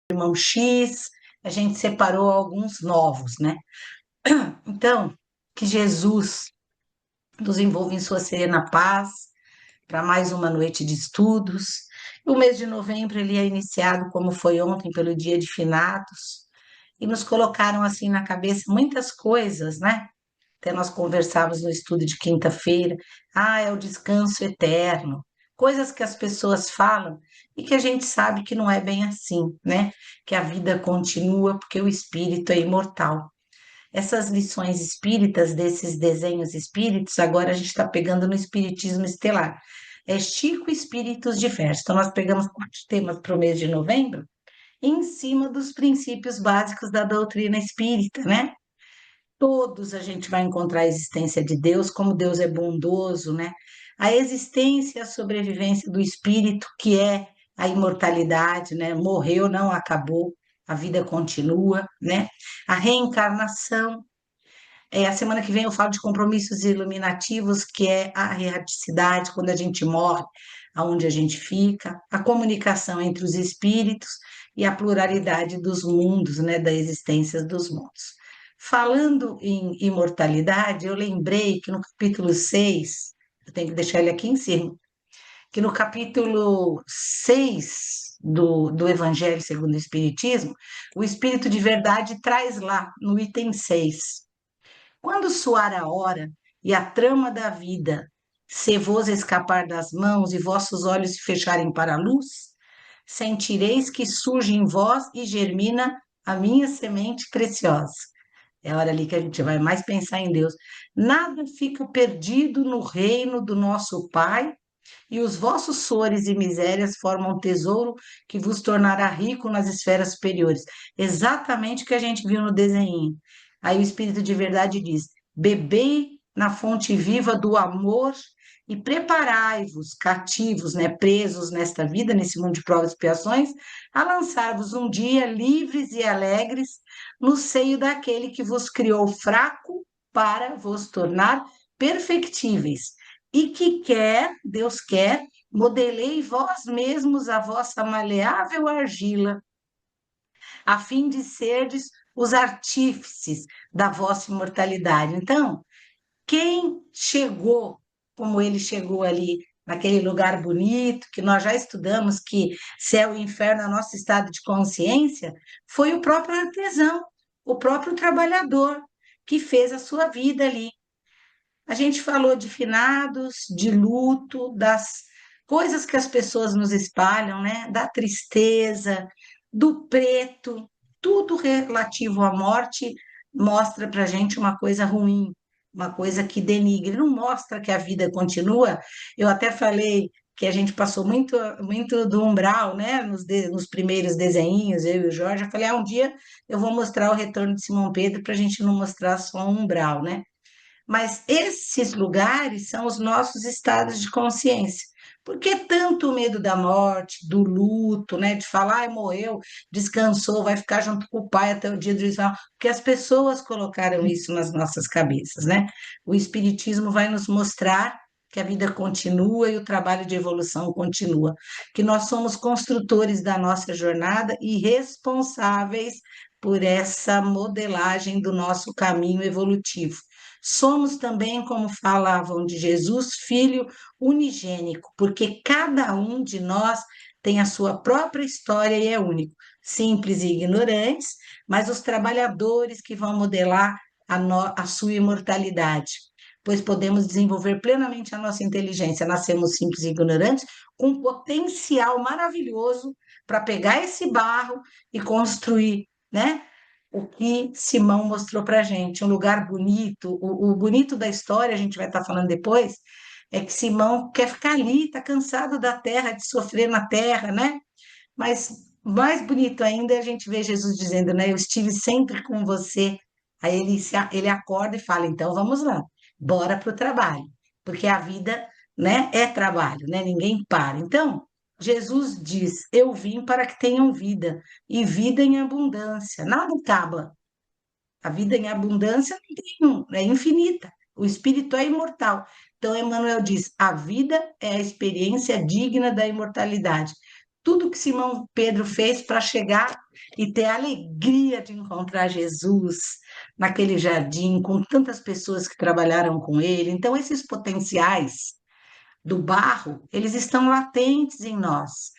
irmão X, a gente separou alguns novos, né? Então, que Jesus nos envolva em sua serena paz para mais uma noite de estudos. O mês de novembro ele é iniciado, como foi ontem, pelo Dia de Finados, e nos colocaram assim na cabeça muitas coisas, né? Até nós conversávamos no estudo de quinta-feira. Ah, é o descanso eterno. Coisas que as pessoas falam e que a gente sabe que não é bem assim, né? Que a vida continua porque o espírito é imortal. Essas lições espíritas, desses desenhos espíritos, agora a gente está pegando no espiritismo estelar. É Chico Espíritos Diversos. Então, nós pegamos 4 temas para o mês de novembro, em cima dos princípios básicos da doutrina espírita, né? Todos a gente vai encontrar a existência de Deus, como Deus é bondoso, né? A existência e a sobrevivência do espírito, que é a imortalidade, né? Morreu, não acabou, a vida continua, né? A reencarnação. A semana que vem eu falo de compromissos iluminativos, que é a erraticidade, quando a gente morre, aonde a gente fica, a comunicação entre os espíritos e a pluralidade dos mundos, né, da existência dos mundos. Falando em imortalidade, eu lembrei que no capítulo 6, eu tenho que deixar ele aqui em cima, que no capítulo 6 do Evangelho segundo o Espiritismo, o Espírito de Verdade traz lá, no item 6. Quando soar a hora e a trama da vida se vos escapar das mãos e vossos olhos se fecharem para a luz, sentireis que surge em vós e germina a minha semente preciosa. É a hora ali que a gente vai mais pensar em Deus. Nada fica perdido no reino do nosso Pai, e os vossos sores e misérias formam tesouro que vos tornará rico nas esferas superiores. Exatamente o que a gente viu no desenho. Aí o Espírito de Verdade diz: bebei na fonte viva do amor e preparai-vos, cativos, né, presos nesta vida, nesse mundo de provas e expiações, a lançar-vos um dia livres e alegres no seio daquele que vos criou fraco para vos tornar perfectíveis e que quer, Deus quer, modelei vós mesmos a vossa maleável argila, a fim de serdes os artífices da vossa imortalidade. Então, quem chegou como ele chegou ali, naquele lugar bonito, que nós já estudamos, que céu e inferno é o nosso estado de consciência, foi o próprio artesão, o próprio trabalhador, que fez a sua vida ali. A gente falou de finados, de luto, das coisas que as pessoas nos espalham, né? Da tristeza, do preto, tudo relativo à morte mostra para a gente uma coisa ruim, uma coisa que denigre, não mostra que a vida continua. Eu até falei que a gente passou muito do umbral, né? Nos primeiros desenhinhos, eu e o Jorge. Eu falei, um dia eu vou mostrar o retorno de Simão Pedro para a gente não mostrar só um umbral, né? Mas esses lugares são os nossos estados de consciência. Por que tanto medo da morte, do luto, né? De falar, ai, morreu, descansou, vai ficar junto com o pai até o dia do juízo final? Porque as pessoas colocaram isso nas nossas cabeças, né? O Espiritismo vai nos mostrar que a vida continua e o trabalho de evolução continua, que nós somos construtores da nossa jornada e responsáveis por essa modelagem do nosso caminho evolutivo. Somos também, como falavam de Jesus, filho unigênico, porque cada um de nós tem a sua própria história e é único. Simples e ignorantes, mas os trabalhadores que vão modelar a sua imortalidade, pois podemos desenvolver plenamente a nossa inteligência. Nascemos simples e ignorantes, com um potencial maravilhoso para pegar esse barro e construir, né? O que Simão mostrou para a gente, um lugar bonito. O bonito da história, a gente vai estar falando depois, é que Simão quer ficar ali, está cansado da terra, de sofrer na terra, né? Mas mais bonito ainda é a gente ver Jesus dizendo, né? Eu estive sempre com você. Aí ele acorda e fala, então vamos lá, bora para o trabalho, porque a vida, né, é trabalho, né? Ninguém para. Então, Jesus diz, eu vim para que tenham vida, e vida em abundância. Nada acaba. A vida em abundância não tem, é infinita. O espírito é imortal. Então, Emmanuel diz: a vida é a experiência digna da imortalidade. tudo que Simão Pedro fez para chegar e ter a alegria de encontrar Jesus naquele jardim, com tantas pessoas que trabalharam com ele. Então, esses potenciais do barro, eles estão latentes em nós,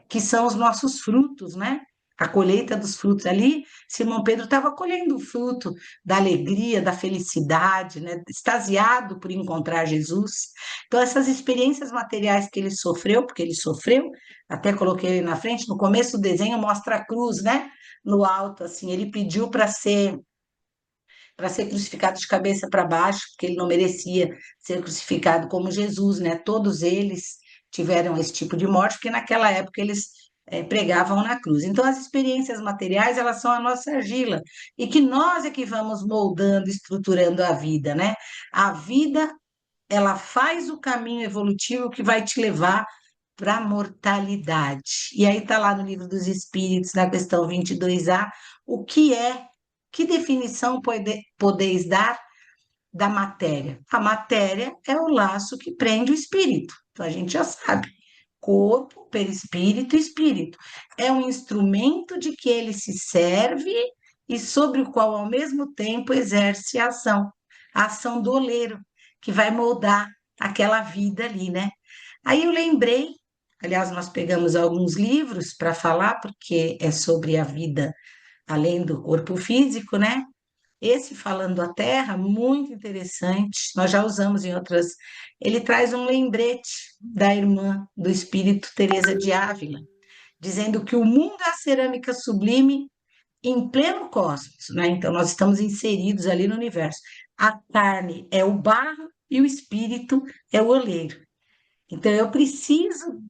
que são os nossos frutos, né? A colheita dos frutos ali, Simão Pedro estava colhendo o fruto da alegria, da felicidade, né? Extasiado por encontrar Jesus. Então, essas experiências materiais que ele sofreu, porque ele sofreu, até coloquei ele na frente, no começo do desenho mostra a cruz, né? No alto, assim, ele pediu para ser crucificado de cabeça para baixo, porque ele não merecia ser crucificado como Jesus, né? Todos eles tiveram esse tipo de morte, porque naquela época eles pregavam na cruz. Então, as experiências materiais, elas são a nossa argila, e que nós é que vamos moldando, estruturando a vida, né? A vida, ela faz o caminho evolutivo que vai te levar para a mortalidade. E aí está lá no Livro dos Espíritos, na questão 22A, o que é, que definição podeis dar da matéria? A matéria é o laço que prende o espírito. Então a gente já sabe. Corpo, perispírito e espírito. É um instrumento de que ele se serve e sobre o qual, ao mesmo tempo, exerce a ação do oleiro, que vai moldar aquela vida ali, né? Aí eu lembrei, aliás, nós pegamos alguns livros para falar, porque é sobre a vida além do corpo físico, né? Esse Falando a Terra, muito interessante, nós já usamos em outras. Ele traz um lembrete da irmã do espírito Teresa de Ávila, dizendo que o mundo é a cerâmica sublime em pleno cosmos, né? Então nós estamos inseridos ali no universo. A carne é o barro e o espírito é o oleiro. Então, eu preciso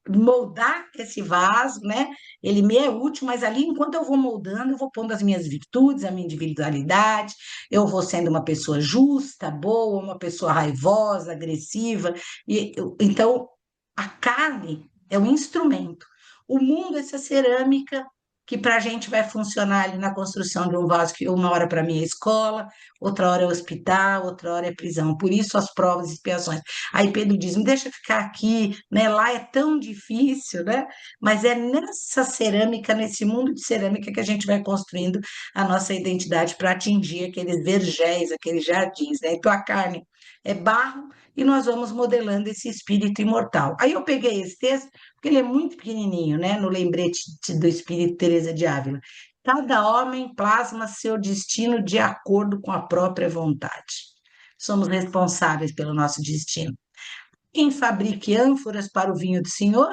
moldar esse vaso, né? Ele me é útil, mas ali, enquanto eu vou moldando, eu vou pondo as minhas virtudes, a minha individualidade, eu vou sendo uma pessoa justa, boa, uma pessoa raivosa, agressiva. Então, a carne é um instrumento. O mundo, essa cerâmica, que para a gente vai funcionar ali na construção de um vaso, que uma hora para mim é escola, outra hora é hospital, outra hora é prisão. Por isso, as provas e expiações. Aí Pedro diz: me deixa ficar aqui, né? Lá é tão difícil, né? Mas é nessa cerâmica, nesse mundo de cerâmica, que a gente vai construindo a nossa identidade para atingir aqueles vergéis, aqueles jardins, né? Então a carne é barro e nós vamos modelando esse espírito imortal. Aí eu peguei esse texto, porque ele é muito pequenininho, né? No lembrete do espírito Teresa de Ávila. Cada homem plasma seu destino de acordo com a própria vontade. Somos responsáveis pelo nosso destino. Quem fabrique ânforas para o vinho do Senhor,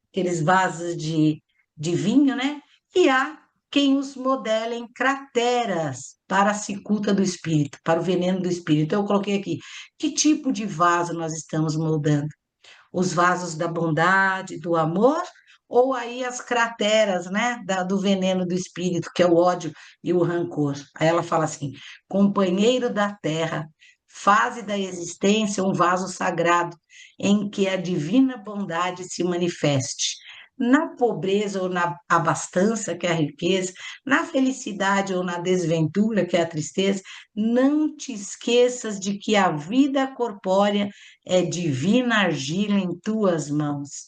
aqueles vasos de vinho, né? E há quem os modele em crateras para a cicuta do espírito, para o veneno do espírito. Então, eu coloquei aqui, que tipo de vaso nós estamos moldando? Os vasos da bondade, do amor, ou aí as crateras, né, do veneno do espírito, que é o ódio e o rancor. Aí ela fala assim: companheiro da terra, fase da existência um vaso sagrado, em que a divina bondade se manifeste. Na pobreza ou na abastança, que é a riqueza, na felicidade ou na desventura, que é a tristeza, não te esqueças de que a vida corpórea é divina argila em tuas mãos.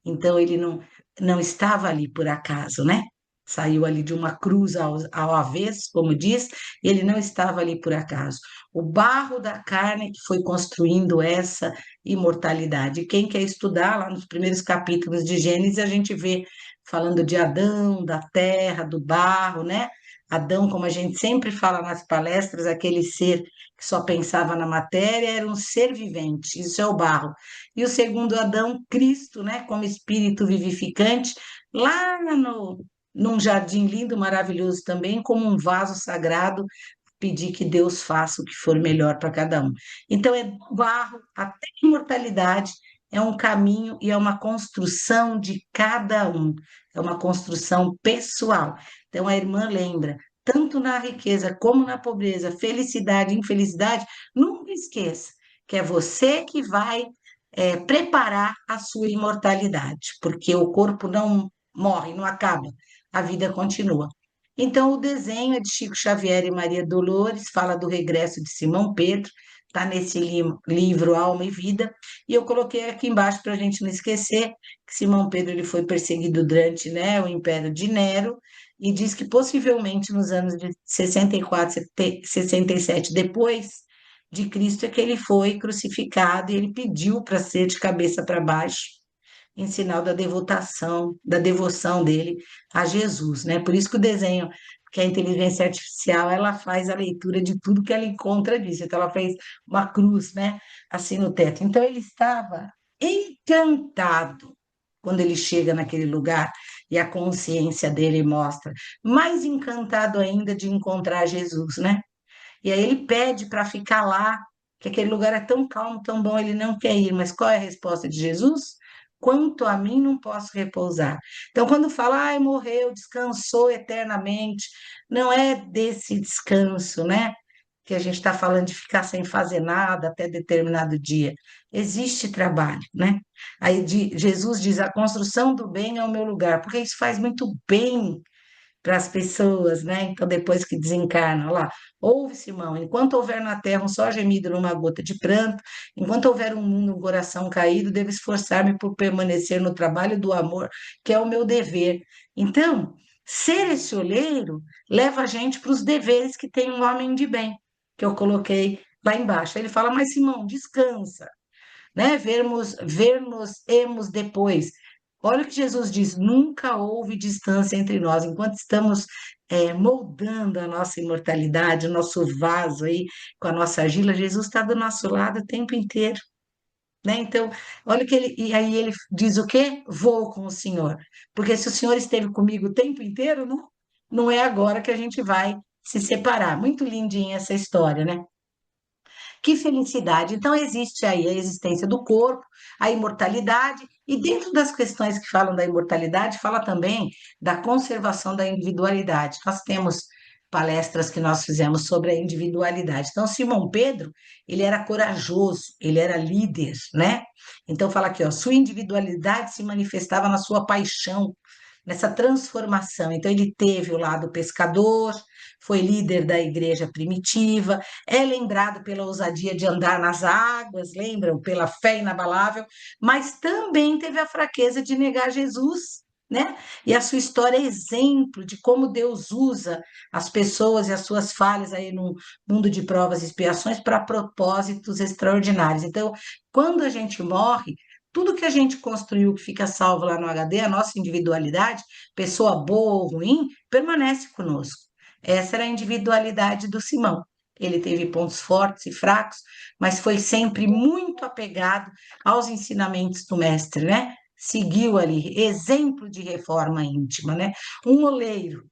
Então ele não estava ali por acaso, né? Saiu ali de uma cruz ao avesso, como diz, e ele não estava ali por acaso. O barro da carne que foi construindo essa imortalidade. Quem quer estudar lá nos primeiros capítulos de Gênesis, a gente vê falando de Adão, da terra, do barro, né? Adão, como a gente sempre fala nas palestras, aquele ser que só pensava na matéria, era um ser vivente, isso é o barro. E o segundo Adão, Cristo, né, como espírito vivificante, lá num jardim lindo, maravilhoso também, como um vaso sagrado, pedir que Deus faça o que for melhor para cada um. Então, é do barro até a imortalidade, é um caminho e é uma construção de cada um, é uma construção pessoal. Então, a irmã lembra, tanto na riqueza como na pobreza, felicidade e infelicidade, nunca esqueça que é você que vai preparar a sua imortalidade, porque o corpo não morre, não acaba, a vida continua. Então, o desenho é de Chico Xavier e Maria Dolores, fala do regresso de Simão Pedro, está nesse livro Alma e Vida, e eu coloquei aqui embaixo para a gente não esquecer que Simão Pedro ele foi perseguido durante, né, o Império de Nero, e diz que possivelmente nos anos de 64, 67 depois de Cristo é que ele foi crucificado e ele pediu para ser de cabeça para baixo, em sinal da devoção dele a Jesus, né? Por isso que o desenho, que a inteligência artificial, ela faz a leitura de tudo que ela encontra disso. Então, ela fez uma cruz, né? Assim no teto. Então, ele estava encantado quando ele chega naquele lugar e a consciência dele mostra, mais encantado ainda de encontrar Jesus, né? E aí ele pede para ficar lá, que aquele lugar é tão calmo, tão bom, ele não quer ir. Mas qual é a resposta de Jesus? Quanto a mim, não posso repousar. Então, quando fala, ai, morreu, descansou eternamente, não é desse descanso, né? Que a gente está falando de ficar sem fazer nada até determinado dia. Existe trabalho, né? Aí Jesus diz: a construção do bem é o meu lugar, porque isso faz muito bem para as pessoas, né? Então, depois que desencarnam, olha lá, ouve, Simão, enquanto houver na terra um só gemido numa gota de pranto, enquanto houver um mundo, um coração caído, devo esforçar-me por permanecer no trabalho do amor, que é o meu dever. Então, ser esse olheiro leva a gente para os deveres que tem um homem de bem, que eu coloquei lá embaixo. Ele fala, mas Simão, descansa, né? Ver-nos-emos depois. Olha o que Jesus diz: nunca houve distância entre nós, enquanto estamos moldando a nossa imortalidade, o nosso vaso aí com a nossa argila, Jesus está do nosso lado o tempo inteiro, né? Então, olha que ele, e aí ele diz o quê? Vou com o Senhor, porque se o Senhor esteve comigo o tempo inteiro, não é agora que a gente vai se separar. Muito lindinha essa história, né? Que felicidade! Então, existe aí a existência do corpo, a imortalidade, e dentro das questões que falam da imortalidade, fala também da conservação da individualidade. Nós temos palestras que nós fizemos sobre a individualidade. Então, Simão Pedro, ele era corajoso, ele era líder, né? Então, fala aqui, ó, sua individualidade se manifestava na sua paixão, nessa transformação. Então, ele teve o lado pescador, foi líder da igreja primitiva, é lembrado pela ousadia de andar nas águas, lembram? Pela fé inabalável, mas também teve a fraqueza de negar Jesus, né? E a sua história é exemplo de como Deus usa as pessoas e as suas falhas aí no mundo de provas e expiações para propósitos extraordinários. Então, quando a gente morre, tudo que a gente construiu que fica salvo lá no HD, a nossa individualidade, pessoa boa ou ruim, permanece conosco. Essa era a individualidade do Simão. Ele teve pontos fortes e fracos, mas foi sempre muito apegado aos ensinamentos do mestre, né? Seguiu ali, exemplo de reforma íntima, né? Um oleiro,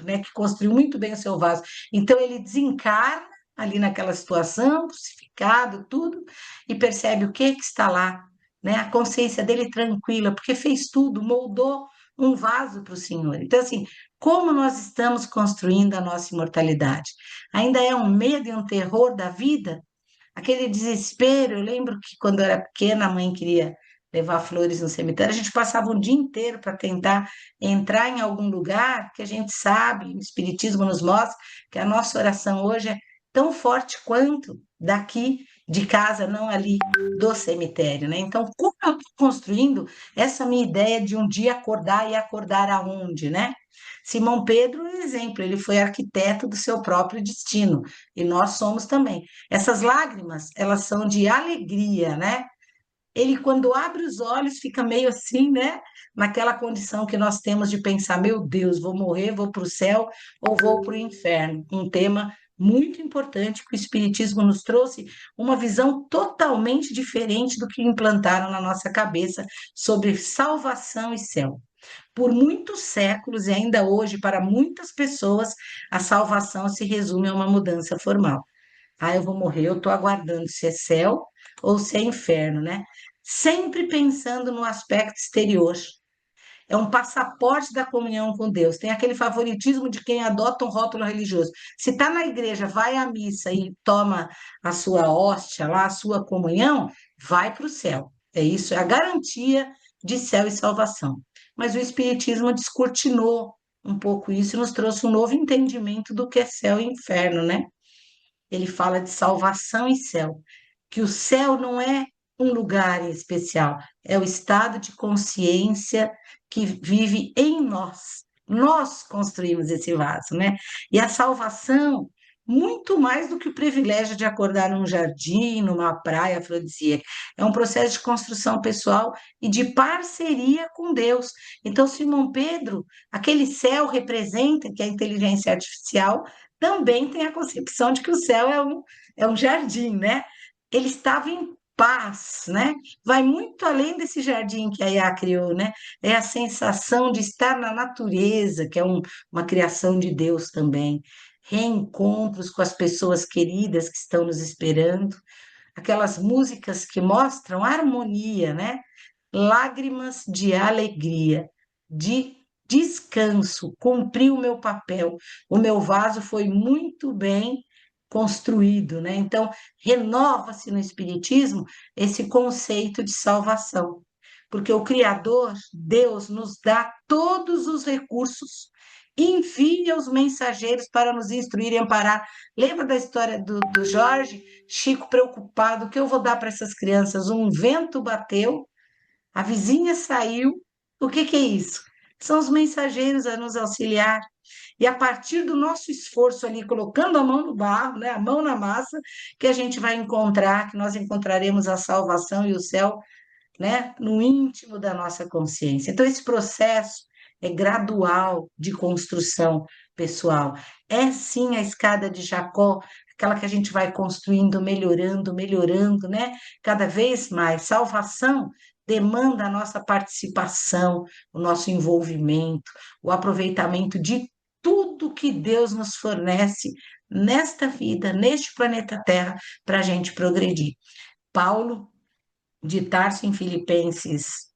né? Que construiu muito bem o seu vaso. Então ele desencarna ali naquela situação, crucificado, tudo, e percebe o que está lá, né? A consciência dele tranquila, porque fez tudo, moldou um vaso para o Senhor. Então, assim, como nós estamos construindo a nossa imortalidade? Ainda é um medo e um terror da vida? Aquele desespero. Eu lembro que quando eu era pequena, a mãe queria levar flores no cemitério, a gente passava um dia inteiro para tentar entrar em algum lugar que a gente sabe, o Espiritismo nos mostra que a nossa oração hoje é tão forte quanto daqui de casa, não ali do cemitério, né? Então, como eu estou construindo essa minha ideia de um dia acordar e acordar aonde, né? Simão Pedro é um exemplo, ele foi arquiteto do seu próprio destino, e nós somos também. Essas lágrimas, elas são de alegria, né? Ele, quando abre os olhos, fica meio assim, né? Naquela condição que nós temos de pensar: meu Deus, vou morrer, vou para o céu ou vou para o inferno. Um tema muito importante que o Espiritismo nos trouxe, uma visão totalmente diferente do que implantaram na nossa cabeça sobre salvação e céu. Por muitos séculos e ainda hoje, para muitas pessoas, a salvação se resume a uma mudança formal. Ah, eu vou morrer, eu estou aguardando se é céu ou se é inferno, né? Sempre pensando no aspecto exterior. É um passaporte da comunhão com Deus. Tem aquele favoritismo de quem adota um rótulo religioso. Se está na igreja, vai à missa e toma a sua hóstia lá, a sua comunhão, vai para o céu. É isso, é a garantia de céu e salvação. Mas o Espiritismo descortinou um pouco isso e nos trouxe um novo entendimento do que é céu e inferno, né? ele fala de salvação e céu, que o céu não é um lugar em especial, é o estado de consciência que vive em nós. Nós construímos esse vaso, né? E a salvação, muito mais do que o privilégio de acordar num jardim, numa praia afrodisíaca, é um processo de construção pessoal e de parceria com Deus. Então, Simão Pedro, aquele céu representa que a inteligência artificial também tem a concepção de que o céu é um jardim, né? Ele estava em paz, né? Vai muito além desse jardim que a IA criou, né? É a sensação de estar na natureza, que é uma criação de Deus também. Reencontros com as pessoas queridas que estão nos esperando, aquelas músicas que mostram harmonia, né? Lágrimas de alegria, de descanso, cumpri o meu papel, o meu vaso foi muito bem construído, né? Então, renova-se no Espiritismo esse conceito de salvação, porque o Criador, Deus, nos dá todos os recursos, envia os mensageiros para nos instruir e amparar. Lembra da história do Jorge? Chico preocupado, o que eu vou dar para essas crianças? Um vento bateu, a vizinha saiu. O que é isso? São os mensageiros a nos auxiliar. E a partir do nosso esforço ali, colocando a mão no barro, né, a mão na massa, que a gente vai encontrar, que nós encontraremos a salvação e o céu, né, no íntimo da nossa consciência. Então, esse processo é gradual de construção pessoal. É sim a escada de Jacó, aquela que a gente vai construindo, melhorando, melhorando, né? Cada vez mais. Salvação demanda a nossa participação, o nosso envolvimento, o aproveitamento de tudo que Deus nos fornece nesta vida, neste planeta Terra, para a gente progredir. Paulo de Tarso, em Filipenses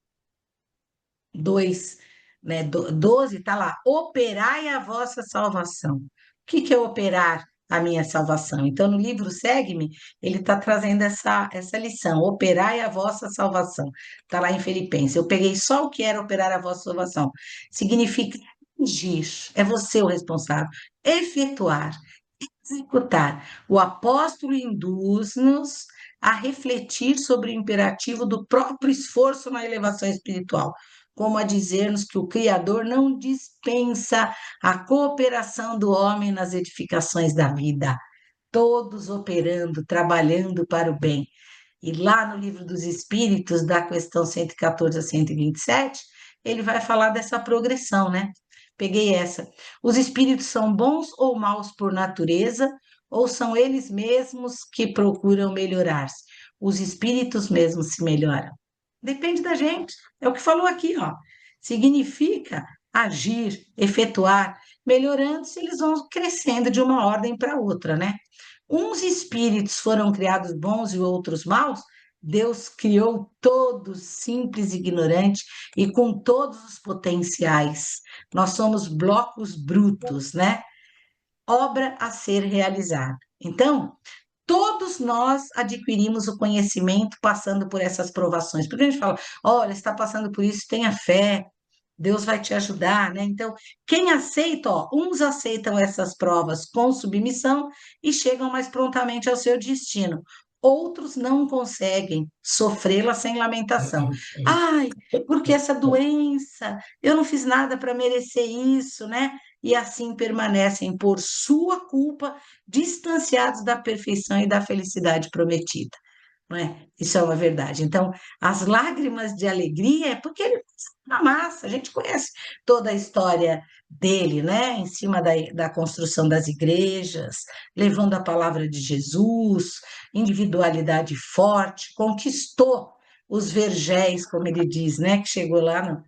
2, né, 12, está lá, operai a vossa salvação. O que é operar a minha salvação? Então, no livro Segue-me, ele está trazendo essa lição, operai a vossa salvação. Está lá em Filipenses. Eu peguei só o que era operar a vossa salvação. Significa agir, é você o responsável. Efetuar, executar. O apóstolo induz-nos a refletir sobre o imperativo do próprio esforço na elevação espiritual, como a dizer-nos que o Criador não dispensa a cooperação do homem nas edificações da vida, todos operando, trabalhando para o bem. E lá no Livro dos Espíritos, da questão 114 a 127, ele vai falar dessa progressão, né? Peguei essa. Os espíritos são bons ou maus por natureza, ou são eles mesmos que procuram melhorar-se? Os espíritos mesmos se melhoram. Depende da gente. É o que falou aqui, ó. Significa agir, efetuar, melhorando-se, eles vão crescendo de uma ordem para outra, né? Uns espíritos foram criados bons e outros maus. Deus criou todos simples e ignorantes e com todos os potenciais. Nós somos blocos brutos, né? Obra a ser realizada. Então, todos nós adquirimos o conhecimento passando por essas provações. Porque a gente fala, olha, está passando por isso, tenha fé, Deus vai te ajudar, né? Então, quem aceita, ó, uns aceitam essas provas com submissão e chegam mais prontamente ao seu destino. Outros não conseguem sofrê-la sem lamentação. Ai, porque essa doença, eu não fiz nada para merecer isso, né? E assim permanecem por sua culpa, distanciados da perfeição e da felicidade prometida. Não é? Isso é uma verdade. Então, as lágrimas de alegria é porque ele na massa, a gente conhece toda a história dele, né? Em cima da construção das igrejas, levando a palavra de Jesus, individualidade forte, conquistou os vergéis, como ele diz, né? Que chegou lá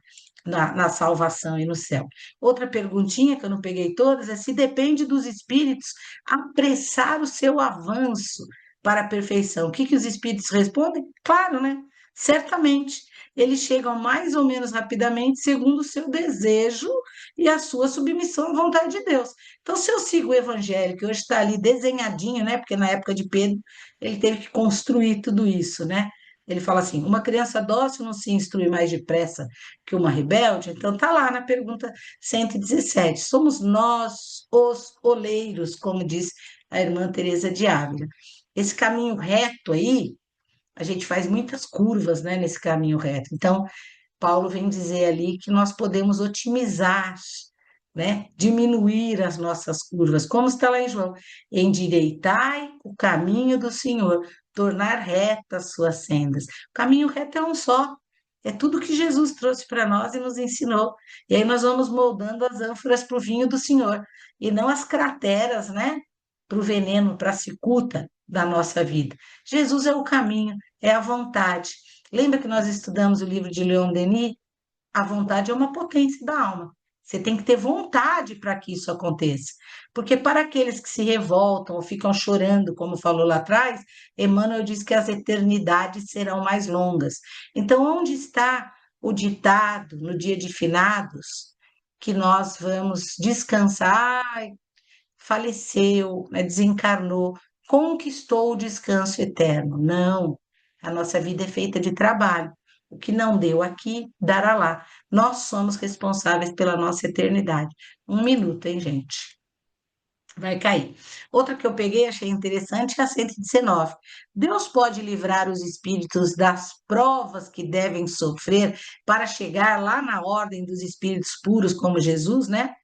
na salvação e no céu. Outra perguntinha que eu não peguei todas é se depende dos espíritos apressar o seu avanço para a perfeição. O que os espíritos respondem? Claro, né? Certamente. Eles chegam mais ou menos rapidamente segundo o seu desejo e a sua submissão à vontade de Deus. Então, se eu sigo o evangelho, que hoje está ali desenhadinho, né? Porque na época de Pedro ele teve que construir tudo isso, né? Ele fala assim: uma criança dócil não se instrui mais depressa que uma rebelde. Então, está lá na pergunta 117. Somos nós os oleiros, como diz a irmã Teresa de Ávila. Esse caminho reto aí, a gente faz muitas curvas, né, nesse caminho reto. Então, Paulo vem dizer ali que nós podemos otimizar, né? Diminuir as nossas curvas, como está lá em João. Endireitai o caminho do Senhor, tornar retas suas sendas. O caminho reto é um só. É tudo que Jesus trouxe para nós e nos ensinou. E aí nós vamos moldando as ânforas para o vinho do Senhor, e não as crateras, né? Para o veneno, para a cicuta da nossa vida. Jesus é o caminho, é a vontade. Lembra que nós estudamos o livro de Leon Denis? A vontade é uma potência da alma. Você tem que ter vontade para que isso aconteça. Porque para aqueles que se revoltam ou ficam chorando, como falou lá atrás, Emmanuel diz que as eternidades serão mais longas. Então, onde está o ditado no dia de finados que nós vamos descansar? Ai, faleceu, né, desencarnou, conquistou o descanso eterno. Não, a nossa vida é feita de trabalho. O que não deu aqui, dará lá. Nós somos responsáveis pela nossa eternidade. Um minuto, hein, gente? Vai cair. Outra que eu peguei, achei interessante, é a 119. Deus pode livrar os espíritos das provas que devem sofrer para chegar lá na ordem dos espíritos puros, como Jesus, né?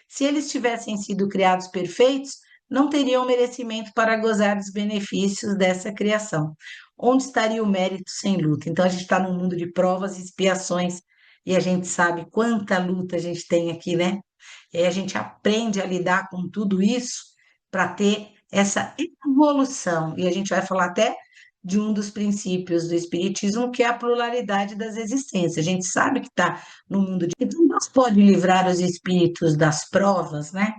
Se eles tivessem sido criados perfeitos, não teriam merecimento para gozar dos benefícios dessa criação. Onde estaria o mérito sem luta? Então, a gente está num mundo de provas e expiações, e a gente sabe quanta luta a gente tem aqui, né? E aí a gente aprende a lidar com tudo isso para ter essa evolução. E a gente vai falar até de um dos princípios do Espiritismo, que é a pluralidade das existências. A gente sabe que está no mundo de. Então, Deus pode livrar os espíritos das provas, né?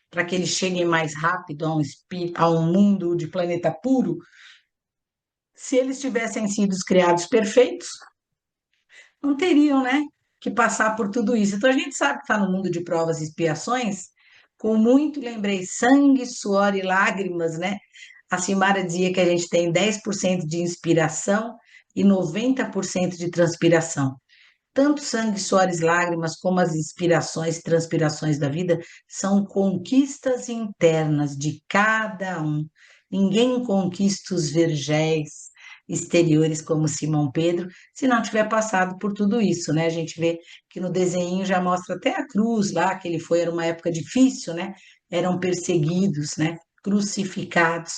Para que eles cheguem mais rápido a um mundo de planeta puro. Se eles tivessem sido criados perfeitos, não teriam, né, que passar por tudo isso. Então, a gente sabe que está no mundo de provas e expiações, com muito, lembrei, sangue, suor e lágrimas, né? A Simara dizia que a gente tem 10% de inspiração e 90% de transpiração. Tanto sangue, suores, lágrimas, como as inspirações e transpirações da vida são conquistas internas de cada um. Ninguém conquista os vergéis exteriores como Simão Pedro, se não tiver passado por tudo isso, né? A gente vê que no desenho já mostra até a cruz lá, que ele foi, era uma época difícil, né? Eram perseguidos, né? Crucificados.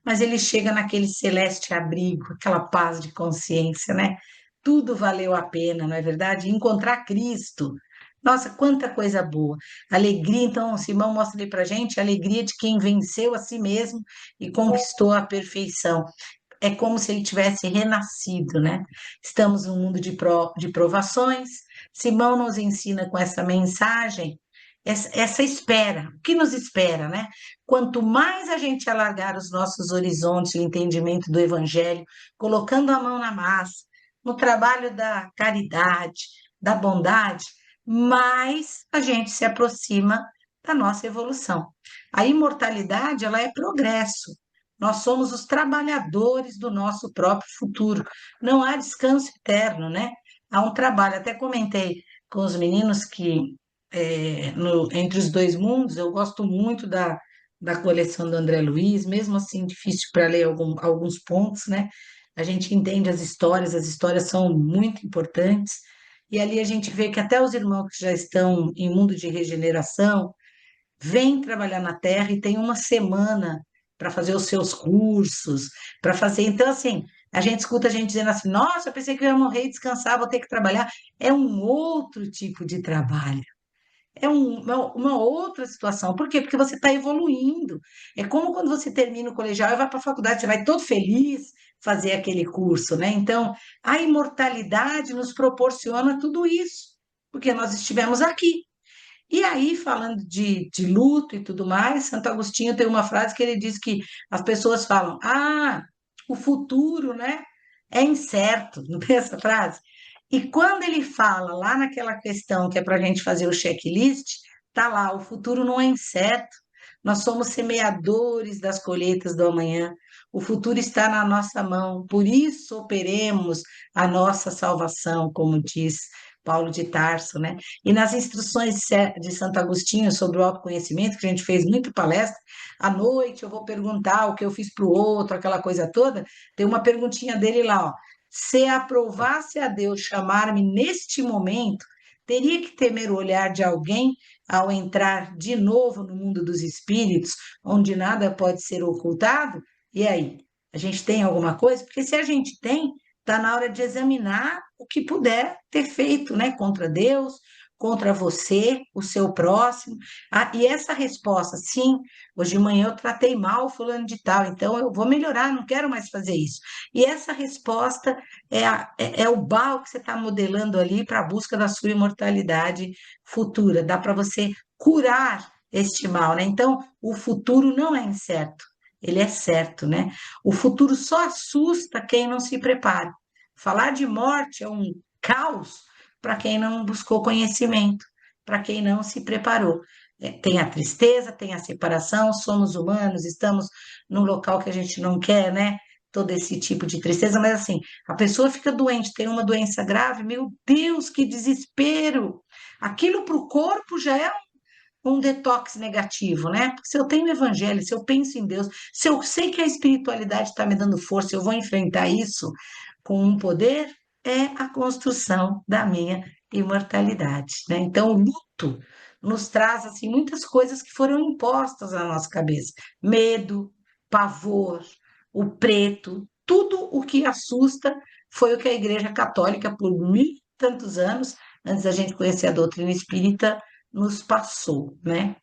Mas ele chega naquele celeste abrigo, aquela paz de consciência, né? Tudo valeu a pena, não é verdade? Encontrar Cristo. Nossa, quanta coisa boa. Alegria, então, Simão mostra ali para gente a alegria de quem venceu a si mesmo e conquistou a perfeição. É como se ele tivesse renascido, né? Estamos num mundo de provações. Simão nos ensina com essa mensagem, essa espera. O que nos espera, né? Quanto mais a gente alargar os nossos horizontes, o entendimento do Evangelho, colocando a mão na massa, no trabalho da caridade, da bondade, mais a gente se aproxima da nossa evolução. A imortalidade, ela é progresso. Nós somos os trabalhadores do nosso próprio futuro. Não há descanso eterno, né? Há um trabalho. Até comentei com os meninos que Entre os Dois Mundos, eu gosto muito da coleção do André Luiz, mesmo assim difícil para ler alguns pontos, né? A gente entende as histórias são muito importantes, e ali a gente vê que até os irmãos que já estão em mundo de regeneração, vem trabalhar na Terra e tem uma semana para fazer os seus cursos, para fazer. Então, assim, a gente escuta a gente dizendo assim: nossa, eu pensei que eu ia morrer e descansar, vou ter que trabalhar. É um outro tipo de trabalho. É uma outra situação. Por quê? Porque você está evoluindo. É como quando você termina o colegial e vai para a faculdade, você vai todo feliz fazer aquele curso, né? Então, a imortalidade nos proporciona tudo isso, porque nós estivemos aqui. E aí, falando de luto e tudo mais, Santo Agostinho tem uma frase que ele diz que as pessoas falam: ah, o futuro, né, é incerto, não tem essa frase? E quando ele fala lá naquela questão que é para a gente fazer o checklist, tá lá: o futuro não é incerto, nós somos semeadores das colheitas do amanhã, o futuro está na nossa mão, por isso operemos a nossa salvação, como diz Paulo de Tarso, né? E nas instruções de Santo Agostinho sobre o autoconhecimento, que a gente fez muita palestra, à noite eu vou perguntar o que eu fiz para o outro, aquela coisa toda, tem uma perguntinha dele lá, ó. Se aprovasse a Deus chamar-me neste momento, teria que temer o olhar de alguém ao entrar de novo no mundo dos espíritos, onde nada pode ser ocultado? E aí? A gente tem alguma coisa? Porque se a gente tem, está na hora de examinar o que puder ter feito, né, contra Deus, contra você, o seu próximo. Ah, e essa resposta, sim, hoje de manhã eu tratei mal fulano de tal, então eu vou melhorar, não quero mais fazer isso. E essa resposta é o BAU que você está modelando ali para a busca da sua imortalidade futura. Dá para você curar este mal, né? Então, o futuro não é incerto, ele é certo, né? O futuro só assusta quem não se prepara. Falar de morte é um caos para quem não buscou conhecimento, para quem não se preparou. Tem a tristeza, tem a separação, somos humanos, estamos num local que a gente não quer, né? Todo esse tipo de tristeza, mas assim, a pessoa fica doente, tem uma doença grave, meu Deus, que desespero! Aquilo para o corpo já é um detox negativo, né? Porque se eu tenho o evangelho, se eu penso em Deus, se eu sei que a espiritualidade está me dando força, eu vou enfrentar isso com um poder, é a construção da minha imortalidade, né? Então, o luto nos traz assim muitas coisas que foram impostas à nossa cabeça: medo, pavor, o preto, tudo o que assusta foi o que a Igreja Católica, por mil e tantos anos, antes da gente conhecer a doutrina espírita, nos passou, né?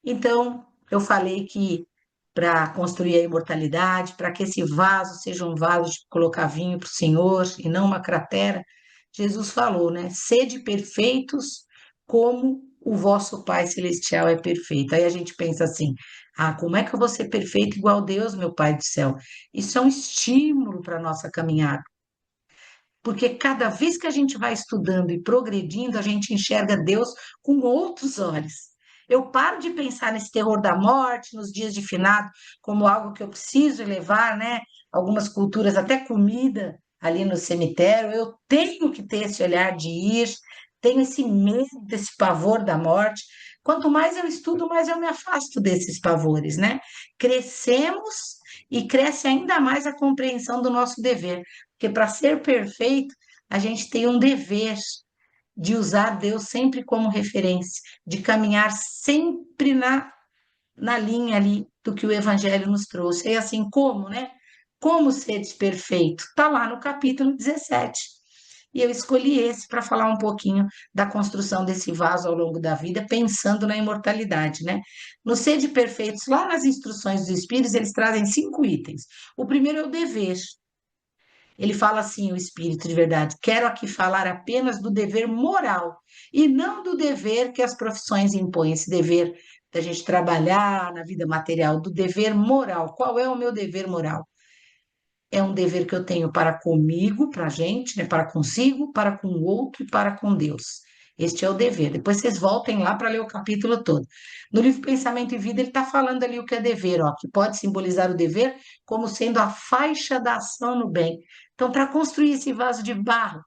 Então, eu falei que para construir a imortalidade, para que esse vaso seja um vaso de colocar vinho para o Senhor e não uma cratera, Jesus falou, né? Sede perfeitos como o vosso Pai Celestial é perfeito. Aí a gente pensa assim: ah, como é que eu vou ser perfeito igual Deus, meu Pai do céu? Isso é um estímulo para a nossa caminhada, porque cada vez que a gente vai estudando e progredindo, a gente enxerga Deus com outros olhos. Eu paro de pensar nesse terror da morte, nos dias de finado, como algo que eu preciso levar, né? Algumas culturas, até comida ali no cemitério. Eu tenho que ter esse olhar de ir, tenho esse medo, desse pavor da morte. Quanto mais eu estudo, mais eu me afasto desses pavores, né? Crescemos e cresce ainda mais a compreensão do nosso dever. Porque para ser perfeito, a gente tem um dever de usar Deus sempre como referência, de caminhar sempre na linha ali do que o Evangelho nos trouxe. E assim, como, né? Como ser perfeito? Está lá no capítulo 17. E eu escolhi esse para falar um pouquinho da construção desse vaso ao longo da vida, pensando na imortalidade, né? No Sede Perfeitos, lá nas instruções dos Espíritos, eles trazem 5 itens. O primeiro é o dever. Ele fala assim, o espírito de verdade: quero aqui falar apenas do dever moral e não do dever que as profissões impõem, esse dever da gente trabalhar na vida material, do dever moral. Qual é o meu dever moral? É um dever que eu tenho para comigo, para a gente, né? Para consigo, para com o outro e para com Deus. Este é o dever. Depois vocês voltem lá para ler o capítulo todo. No livro Pensamento e Vida, ele está falando ali o que é dever, ó, que pode simbolizar o dever como sendo a faixa da ação no bem. Então, para construir esse vaso de barro,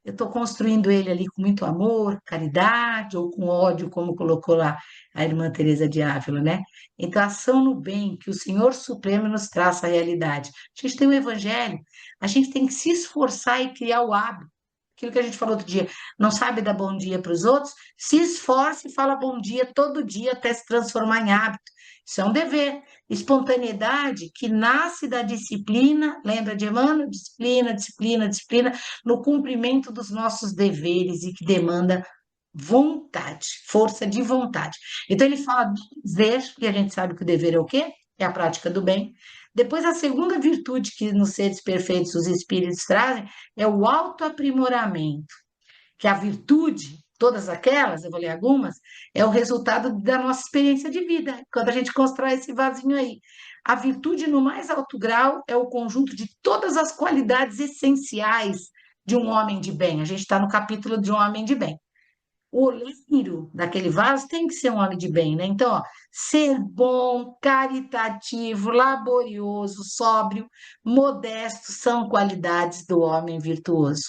eu estou construindo ele ali com muito amor, caridade ou com ódio, como colocou lá a irmã Teresa de Ávila, né? Então, a ação no bem, que o Senhor Supremo nos traz a realidade. A gente tem o Evangelho, a gente tem que se esforçar e criar o hábito. Aquilo que a gente falou outro dia, não sabe dar bom dia para os outros, se esforce e fala bom dia todo dia até se transformar em hábito. Isso é um dever. Espontaneidade que nasce da disciplina, lembra de Emmanuel? Disciplina, disciplina, disciplina, no cumprimento dos nossos deveres e que demanda vontade, força de vontade. Então ele fala do dever, e a gente sabe que o dever é o quê? É a prática do bem. Depois, a segunda virtude que nos seres perfeitos os espíritos trazem é o autoaprimoramento, que a virtude, todas aquelas, eu vou ler algumas, é o resultado da nossa experiência de vida, quando a gente constrói esse vasinho aí. A virtude, no mais alto grau, é o conjunto de todas as qualidades essenciais de um homem de bem. A gente está no capítulo de um homem de bem. O oleiro daquele vaso tem que ser um homem de bem, né? Então, ó, ser bom, caritativo, laborioso, sóbrio, modesto são qualidades do homem virtuoso.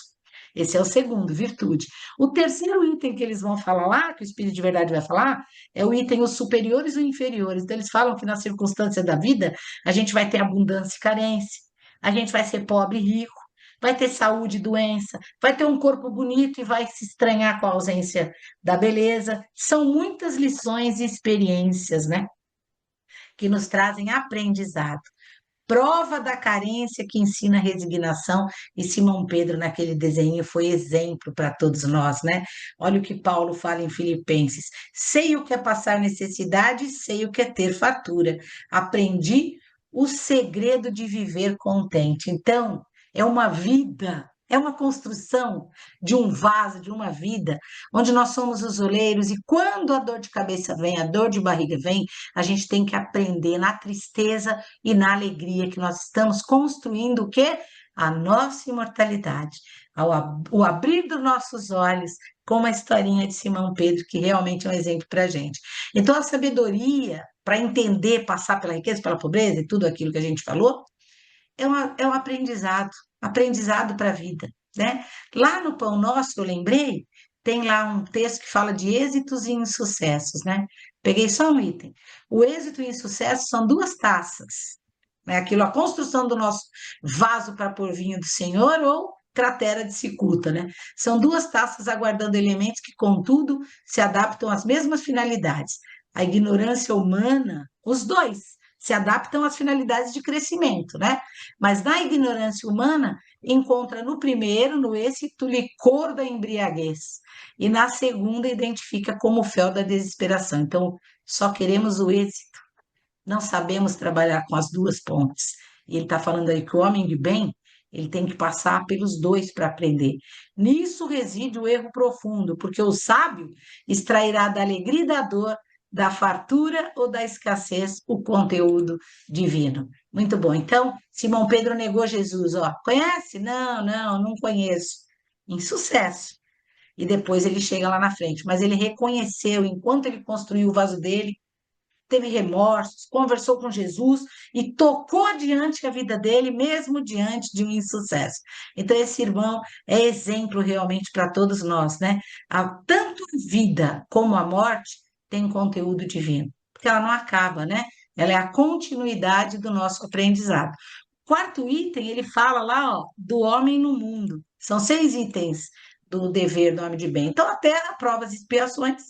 Esse é o segundo, virtude. O terceiro item que eles vão falar lá, que o Espírito de Verdade vai falar, é o item os superiores e os inferiores. Então, eles falam que na circunstância da vida, a gente vai ter abundância e carência, a gente vai ser pobre e rico, vai ter saúde e doença, vai ter um corpo bonito e vai se estranhar com a ausência da beleza. São muitas lições e experiências, né, que nos trazem aprendizado. Prova da carência que ensina resignação, e Simão Pedro, naquele desenho, foi exemplo para todos nós, né? Olha o que Paulo fala em Filipenses: sei o que é passar necessidade, sei o que é ter fartura. Aprendi o segredo de viver contente. Então, é uma vida. É uma construção de um vaso, de uma vida, onde nós somos os oleiros, e quando a dor de cabeça vem, a dor de barriga vem, a gente tem que aprender na tristeza e na alegria que nós estamos construindo o quê? A nossa imortalidade. O abrir dos nossos olhos, como a historinha de Simão Pedro, que realmente é um exemplo para a gente. Então, a sabedoria, para entender, passar pela riqueza, pela pobreza e tudo aquilo que a gente falou, é um aprendizado, aprendizado para a vida, né? Lá no Pão Nosso, eu lembrei, tem lá um texto que fala de êxitos e insucessos, né? Peguei só um item. O êxito e insucesso são duas taças, né? Aquilo, a construção do nosso vaso para pôr vinho do Senhor ou cratera de cicuta, né? São duas taças aguardando elementos que, contudo, se adaptam às mesmas finalidades. A ignorância humana, os dois se adaptam às finalidades de crescimento, né? Mas na ignorância humana, encontra no primeiro, no êxito, licor da embriaguez, e na segunda, identifica como o fel da desesperação. Então, só queremos o êxito, não sabemos trabalhar com as duas pontes. E ele está falando aí que o homem de bem, ele tem que passar pelos dois para aprender. Nisso reside o erro profundo, porque o sábio extrairá da alegria e da dor, da fartura ou da escassez, o conteúdo divino. Muito bom. Então, Simão Pedro negou Jesus, ó. Conhece? Não, não, não conheço. Insucesso. E depois ele chega lá na frente, mas ele reconheceu, enquanto ele construiu o vaso dele, teve remorsos, conversou com Jesus e tocou adiante a vida dele, mesmo diante de um insucesso. Então, esse irmão é exemplo realmente para todos nós, né? Tanto a vida como a morte tem conteúdo divino, porque ela não acaba, né? Ela é a continuidade do nosso aprendizado. Quarto item, ele fala lá, ó, do homem no mundo. São 6 itens do dever do homem de bem. Então, até a provas e expiações,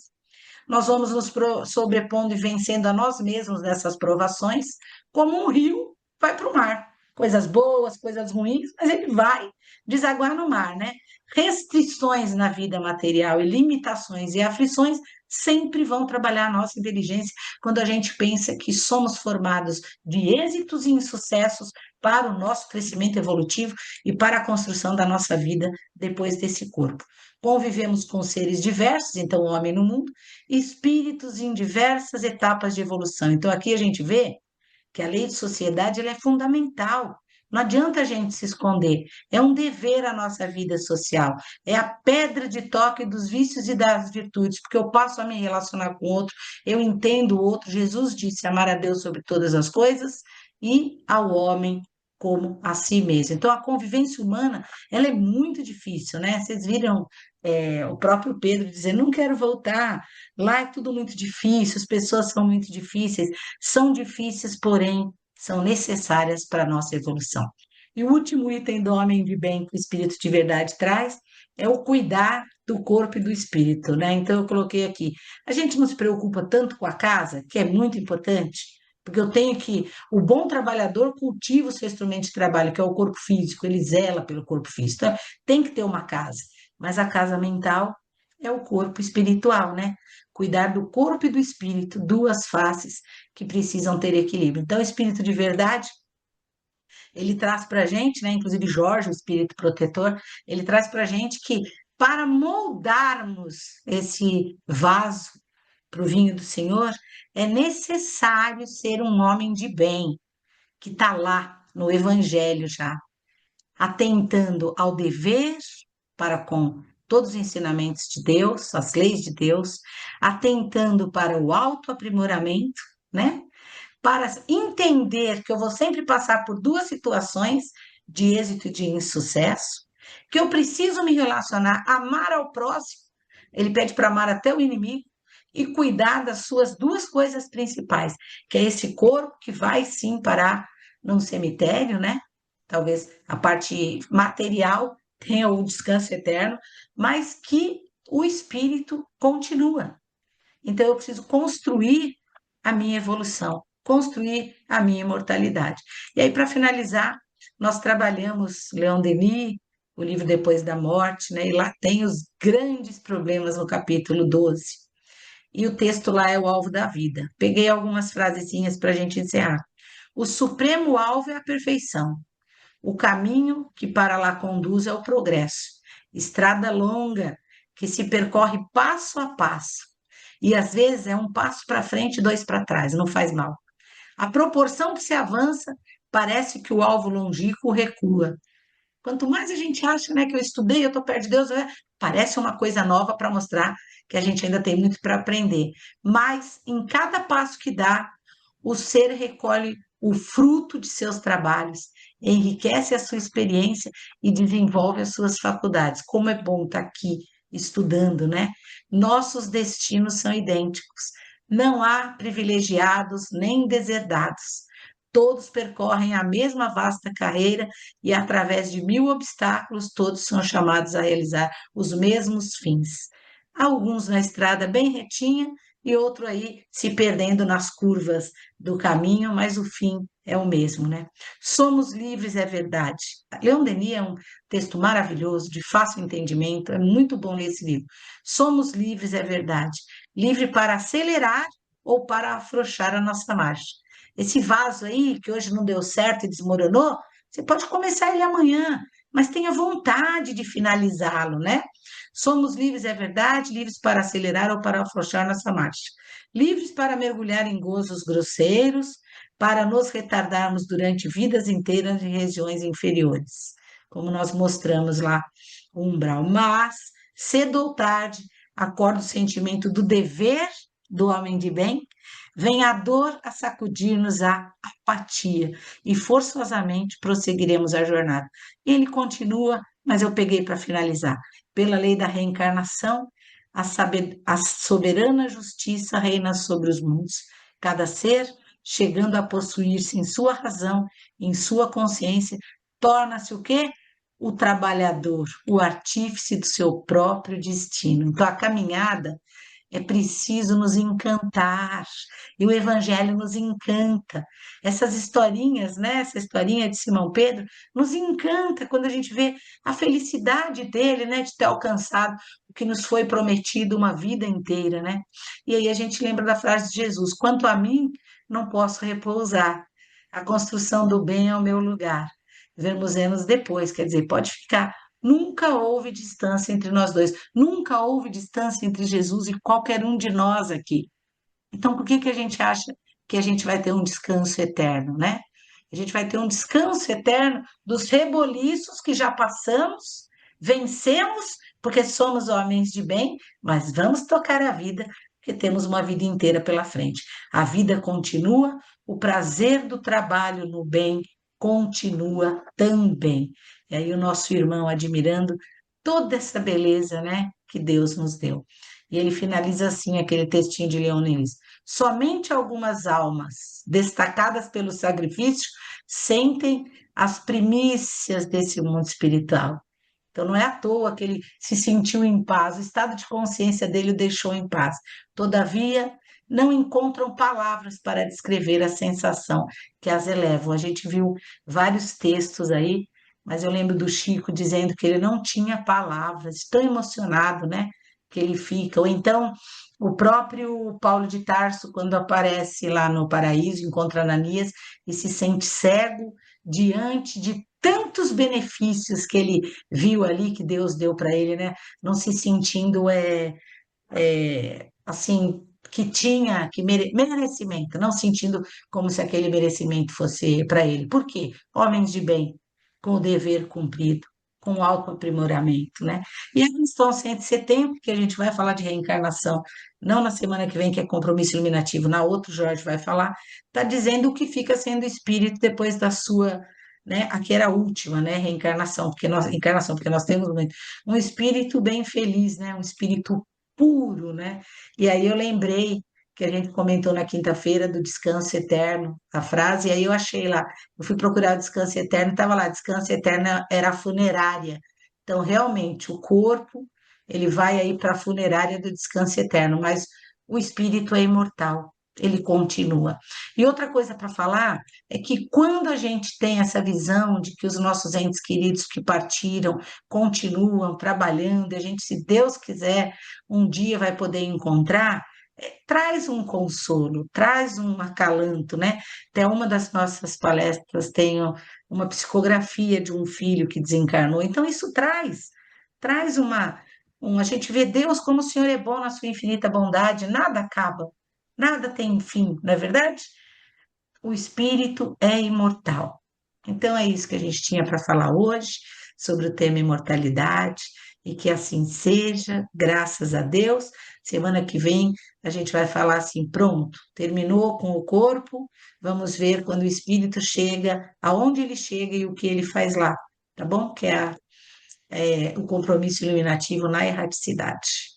nós vamos nos sobrepondo e vencendo a nós mesmos nessas provações, como um rio vai para o mar. Coisas boas, coisas ruins, mas ele vai desaguar no mar, né? Restrições na vida material e limitações e aflições sempre vão trabalhar a nossa inteligência quando a gente pensa que somos formados de êxitos e insucessos para o nosso crescimento evolutivo e para a construção da nossa vida depois desse corpo. Convivemos com seres diversos, então o homem no mundo, espíritos em diversas etapas de evolução. Então, aqui a gente vê que a lei de sociedade ela é fundamental. Não adianta a gente se esconder. É um dever a nossa vida social. É a pedra de toque dos vícios e das virtudes, porque eu passo a me relacionar com o outro, eu entendo o outro. Jesus disse amar a Deus sobre todas as coisas e ao homem como a si mesmo. Então, a convivência humana, ela é muito difícil, né? Vocês viram o próprio Pedro dizer, não quero voltar, lá é tudo muito difícil, as pessoas são muito difíceis, são difíceis, porém, são necessárias para a nossa evolução. E o último item do homem de bem que o Espírito de Verdade traz é o cuidar do corpo e do espírito, né? Então, eu coloquei aqui, a gente não se preocupa tanto com a casa, que é muito importante, porque eu tenho que, o bom trabalhador cultiva o seu instrumento de trabalho, que é o corpo físico, ele zela pelo corpo físico, então, tem que ter uma casa, mas a casa mental é o corpo espiritual, né? Cuidar do corpo e do espírito, duas faces que precisam ter equilíbrio. Então, o espírito de verdade, ele traz para a gente, né? Inclusive Jorge, o espírito protetor, ele traz para a gente que para moldarmos esse vaso para o vinho do Senhor, é necessário ser um homem de bem, que está lá no Evangelho já, atentando ao dever para com todos os ensinamentos de Deus, as leis de Deus, atentando para o autoaprimoramento, né? Para entender que eu vou sempre passar por duas situações de êxito e de insucesso, que eu preciso me relacionar, amar ao próximo. Ele pede para amar até o inimigo e cuidar das suas duas coisas principais, que é esse corpo que vai sim parar num cemitério, né? Talvez a parte material tenha o descanso eterno, mas que o espírito continua. Então eu preciso construir a minha evolução, construir a minha imortalidade. E aí, para finalizar, nós trabalhamos Leon Denis, o livro Depois da Morte, né? E lá tem os grandes problemas no capítulo 12. E o texto lá é o alvo da vida. Peguei algumas frasezinhas para a gente encerrar. O supremo alvo é a perfeição. O caminho que para lá conduz é o progresso. Estrada longa que se percorre passo a passo. E às vezes é um passo para frente e dois para trás, não faz mal. A proporção que se avança, parece que o alvo longínquo recua. Quanto mais a gente acha, né, que eu estudei, eu estou perto de Deus, parece uma coisa nova para mostrar que a gente ainda tem muito para aprender. Mas em cada passo que dá, o ser recolhe o fruto de seus trabalhos, enriquece a sua experiência e desenvolve as suas faculdades. Como é bom estar aqui estudando, né? Nossos destinos são idênticos. Não há privilegiados nem deserdados. Todos percorrem a mesma vasta carreira e, através de mil obstáculos, todos são chamados a realizar os mesmos fins. Alguns na estrada bem retinha e outro aí se perdendo nas curvas do caminho, mas o fim é o mesmo, né? Somos livres, é verdade. Leon Denis é um texto maravilhoso, de fácil entendimento, é muito bom ler esse livro. Somos livres, é verdade. Livre para acelerar ou para afrouxar a nossa marcha. Esse vaso aí, que hoje não deu certo e desmoronou, você pode começar ele amanhã, mas tenha vontade de finalizá-lo, né? Somos livres, é verdade, livres para acelerar ou para afrouxar nossa marcha. Livres para mergulhar em gozos grosseiros, para nos retardarmos durante vidas inteiras em regiões inferiores, como nós mostramos lá o umbral. Mas, cedo ou tarde, acorda o sentimento do dever do homem de bem, vem a dor a sacudir-nos a apatia e forçosamente prosseguiremos a jornada. E ele continua, mas eu peguei para finalizar. Pela lei da reencarnação, a soberana justiça reina sobre os mundos. Cada ser, chegando a possuir-se em sua razão, em sua consciência, torna-se o quê? O trabalhador, o artífice do seu próprio destino. Então, a caminhada é preciso nos encantar, e o Evangelho nos encanta. Essas historinhas, né? Essa historinha de Simão Pedro nos encanta quando a gente vê a felicidade dele, né? De ter alcançado o que nos foi prometido uma vida inteira, né? E aí a gente lembra da frase de Jesus: quanto a mim, não posso repousar. A construção do bem é o meu lugar. Veremos anos depois, quer dizer, pode ficar. Nunca houve distância entre nós dois, nunca houve distância entre Jesus e qualquer um de nós aqui. Então, por que que a gente acha que a gente vai ter um descanso eterno, né? A gente vai ter um descanso eterno dos reboliços que já passamos, vencemos, porque somos homens de bem, mas vamos tocar a vida, porque temos uma vida inteira pela frente. A vida continua, o prazer do trabalho no bem continua também. E aí o nosso irmão admirando toda essa beleza, né, que Deus nos deu. E ele finaliza assim aquele textinho de Leon Denis. Somente algumas almas, destacadas pelo sacrifício, sentem as primícias desse mundo espiritual. Então, não é à toa que ele se sentiu em paz, o estado de consciência dele o deixou em paz. Todavia, não encontram palavras para descrever a sensação que as elevam. A gente viu vários textos aí, mas eu lembro do Chico dizendo que ele não tinha palavras, tão emocionado, né? Que ele fica. Ou então, o próprio Paulo de Tarso, quando aparece lá no paraíso, encontra Ananias e se sente cego diante de tantos benefícios que ele viu ali, que Deus deu para ele, né? Não se sentindo assim que tinha merecimento, não sentindo como se aquele merecimento fosse para ele. Por quê? Homens de bem, com o dever cumprido, com o autoaprimoramento, né? E a questão 170, que a gente vai falar de reencarnação, não na semana que vem, que é compromisso iluminativo, na outra o Jorge vai falar, está dizendo o que fica sendo espírito depois da sua né? Aqui era a última, né? Encarnação, porque nós temos um espírito bem feliz, né? Um espírito puro, né? E aí eu lembrei que a gente comentou na quinta-feira do descanso eterno, a frase, e aí eu achei lá, eu fui procurar o descanso eterno, estava lá, descanso eterno era a funerária. Então, realmente, o corpo, ele vai aí para a funerária do descanso eterno, mas o espírito é imortal, ele continua. E outra coisa para falar é que quando a gente tem essa visão de que os nossos entes queridos que partiram continuam trabalhando, e a gente, se Deus quiser, um dia vai poder encontrar, traz um consolo, traz um acalanto, né? Até uma das nossas palestras tem uma psicografia de um filho que desencarnou, então isso traz a gente vê Deus como o Senhor é bom na sua infinita bondade, nada acaba, nada tem fim, não é verdade? O espírito é imortal. Então é isso que a gente tinha para falar hoje sobre o tema imortalidade e que assim seja, graças a Deus. Semana que vem a gente vai falar assim, pronto, terminou com o corpo, vamos ver quando o espírito chega, aonde ele chega e o que ele faz lá, tá bom? Que é o compromisso iluminativo na erraticidade.